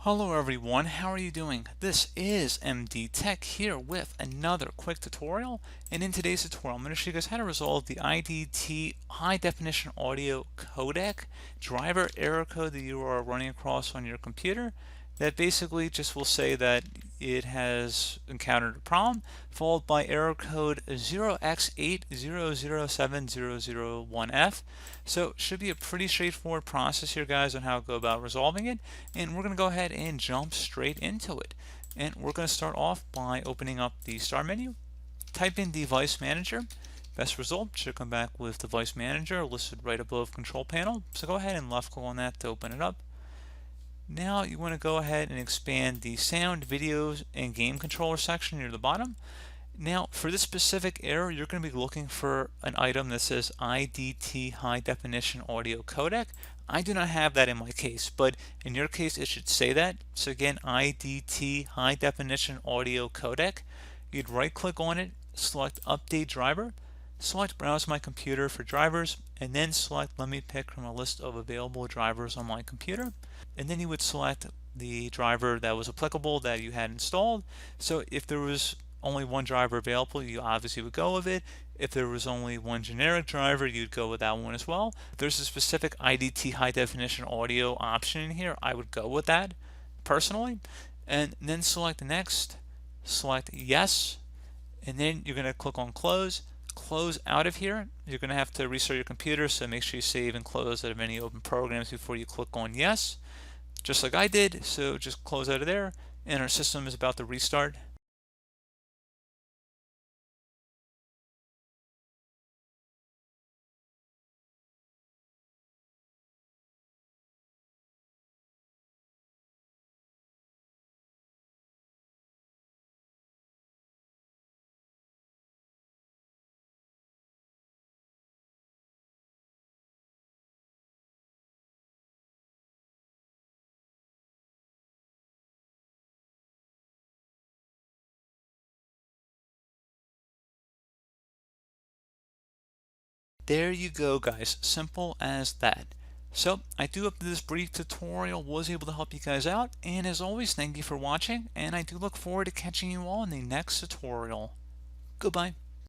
Hello everyone, how are you doing? This is MD Tech here with another quick tutorial, and in today's tutorial I'm going to show you guys how to resolve the IDT High Definition Audio Codec driver error code that you are running across on your computer that basically just will say that it has encountered a problem, followed by error code 0x8007001f. So it should be a pretty straightforward process here, guys, on how to go about resolving it. And we're going to go ahead and jump straight into it. And we're going to start off by opening up the Start menu, type in Device Manager. Best result should come back with Device Manager listed right above Control Panel. So go ahead and left click on that to open it up. Now you want to go ahead and expand the Sound, Videos, and Game Controller section near the bottom. Now for this specific error, you're going to be looking for an item that says IDT High Definition Audio Codec. I do not have that in my case, but in your case it should say that. So again, IDT High Definition Audio Codec. You'd right click on it, select Update Driver, select Browse My Computer for drivers, and then select Let me pick from a list of available drivers on my computer. And then you would select the driver that was applicable that you had installed. So if there was only one driver available, you obviously would go with it. If there was only one generic driver, you'd go with that one as well. If there's a specific IDT high definition audio option in here, I would go with that personally. And then select next, select yes, and then you're going to click on close. Close out of here. You're going to have to restart your computer, so make sure you save and close out of any open programs before you click on yes, just like I did. So just close out of there, and our system is about to restart. There you go, guys. Simple as that. So I do hope that this brief tutorial was able to help you guys out, and as always, thank you for watching, and I do look forward to catching you all in the next tutorial. Goodbye.